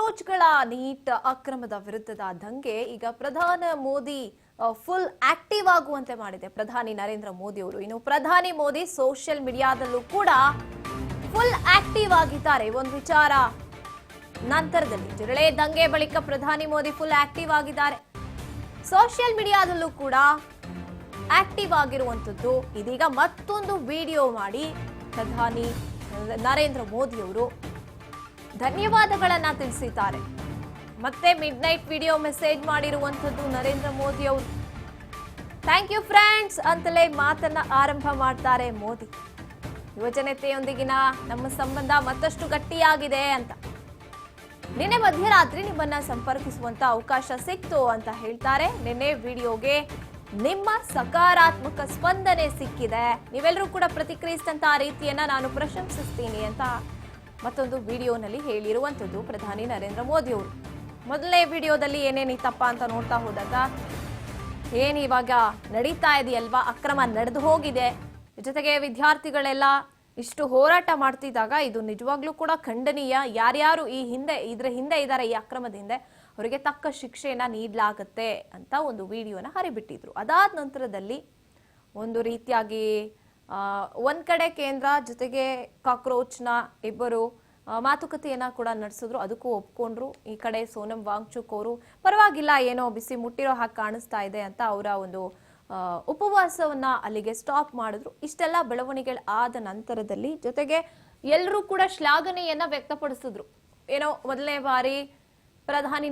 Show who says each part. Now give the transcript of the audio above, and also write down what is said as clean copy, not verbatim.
Speaker 1: ಕಾಕ್ರೋಚ್ಗಳ neat ಅಕ್ರಮದ ವಿರುದ್ಧದ ದಂಗೆ ಈಗ ಪ್ರಧಾನಿ ಮೋದಿ ಫುಲ್ ಆಕ್ಟಿವ್ ಆಗುವಂತೆ ಮಾಡಿದೆ ಪ್ರಧಾನಿ ನರೇಂದ್ರ ಮೋದಿ ಅವರು. ಇನ್ನು ಪ್ರಧಾನಿ ಮೋದಿ ಸೋಷಿಯಲ್ ಮೀಡಿಯಾದಲ್ಲೂ ಕೂಡ ಫುಲ್ ಆಕ್ಟಿವ್ ಆಗಿದ್ದಾರೆ. ಒಂದು ವಿಚಾರ ನಂತರದಲ್ಲಿ ಜಿರಳೆ ದಂಗೆ ಬಳಿಕ ಪ್ರಧಾನಿ ಮೋದಿ ಫುಲ್ ಆಕ್ಟಿವ್ ಆಗಿದ್ದಾರೆ. ಸೋಷಿಯಲ್ ಮೀಡಿಯಾದಲ್ಲೂ ಕೂಡ ಆಕ್ಟಿವ್ ಆಗಿರುವಂತದ್ದು. ಇದೀಗ ಮತ್ತೊಂದು ವಿಡಿಯೋ ಮಾಡಿ ಪ್ರಧಾನಿ ನರೇಂದ್ರ ಮೋದಿ ಅವರು ಧನ್ಯವಾದಗಳನ್ನ ತಿಳಿಸಿದ್ದಾರೆ. ಮತ್ತೆ ಮಿಡ್ ನೈಟ್ ವಿಡಿಯೋ ಮೆಸೇಜ್ ಮಾಡಿರುವಂತದ್ದು ನರೇಂದ್ರ ಮೋದಿ ಅವರು. ಥ್ಯಾಂಕ್ ಯು ಫ್ರೆಂಡ್ಸ್ ಅಂತಲೇ ಮಾತನ್ನ ಆರಂಭ ಮಾಡ್ತಾರೆ ಮೋದಿ. ಯುವಜನತೆಯೊಂದಿಗಿನ ನಮ್ಮ ಸಂಬಂಧ ಮತ್ತಷ್ಟು ಗಟ್ಟಿಯಾಗಿದೆ ಅಂತ. ನಿನ್ನೆ ಮಧ್ಯರಾತ್ರಿ ನಿಮ್ಮನ್ನ ಸಂಪರ್ಕಿಸುವಂತ ಅವಕಾಶ ಸಿಕ್ತು ಅಂತ ಹೇಳ್ತಾರೆ. ನಿನ್ನೆ ವಿಡಿಯೋಗೆ ನಿಮ್ಮ ಸಕಾರಾತ್ಮಕ ಸ್ಪಂದನೆ ಸಿಕ್ಕಿದೆ, ನೀವೆಲ್ಲರೂ ಕೂಡ ಪ್ರತಿಕ್ರಿಯಿಸಿದಂತ ರೀತಿಯನ್ನ ನಾನು ಪ್ರಶಂಸಿಸ್ತೀನಿ ಅಂತ ಮತ್ತೊಂದು ವಿಡಿಯೋನಲ್ಲಿ ಹೇಳಿರುವಂತದ್ದು ಪ್ರಧಾನಿ ನರೇಂದ್ರ ಮೋದಿ ಅವರು. ಮೊದಲನೇ ವಿಡಿಯೋದಲ್ಲಿ ಏನೇನಿತ್ತಪ್ಪ ಅಂತ ನೋಡ್ತಾ ಹೋದಾಗ ಏನ್ ಇವಾಗ ನಡೀತಾ ಇದೆಯಲ್ವಾ, ಅಕ್ರಮ ನಡೆದು ಹೋಗಿದೆ, ಜೊತೆಗೆ ವಿದ್ಯಾರ್ಥಿಗಳೆಲ್ಲ ಇಷ್ಟು ಹೋರಾಟ ಮಾಡ್ತಿದ್ದಾಗ ಇದು ನಿಜವಾಗ್ಲೂ ಕೂಡ ಖಂಡನೀಯ. ಯಾರ್ಯಾರು ಇದ್ರ ಹಿಂದೆ ಇದ್ದಾರೆ, ಈ ಅಕ್ರಮದ ಹಿಂದೆ, ಅವರಿಗೆ ತಕ್ಕ ಶಿಕ್ಷೆಯನ್ನ ನೀಡಲಾಗತ್ತೆ ಅಂತ ಒಂದು ವಿಡಿಯೋನ ಹರಿಬಿಟ್ಟಿದ್ರು. ಅದಾದ ನಂತರದಲ್ಲಿ ಒಂದು ರೀತಿಯಾಗಿ ಒಂದ್ ಕಡೆ ಕೇಂದ್ರ ಜೊತೆಗೆ ಕಾಕ್ರೋಚ್ನ ಇಬ್ಬರು ಮಾತುಕತೆಯನ್ನ ಕೂಡ ನಡೆಸಿದ್ರು. ಅದಕ್ಕೂ ಒಪ್ಕೊಂಡ್ರು. ಈ ಕಡೆ ಸೋನಂ ವಾಂಗ್ಚುಕ್ ಅವರು ಪರವಾಗಿಲ್ಲ, ಏನೋ ಬಿಸಿ ಮುಟ್ಟಿರೋ ಹಾಗೆ ಕಾಣಿಸ್ತಾ ಇದೆ ಅಂತ ಅವರ ಒಂದು ಉಪವಾಸವನ್ನ ಅಲ್ಲಿಗೆ ಸ್ಟಾಪ್ ಮಾಡಿದ್ರು. ಇಷ್ಟೆಲ್ಲ ಬೆಳವಣಿಗೆಗಳು ಆದ ನಂತರದಲ್ಲಿ ಜೊತೆಗೆ ಎಲ್ಲರೂ ಕೂಡ ಶ್ಲಾಘನೆಯನ್ನ ವ್ಯಕ್ತಪಡಿಸಿದ್ರು. ಏನೋ ಮೊದಲನೇ ಬಾರಿ ಪ್ರಧಾನಿ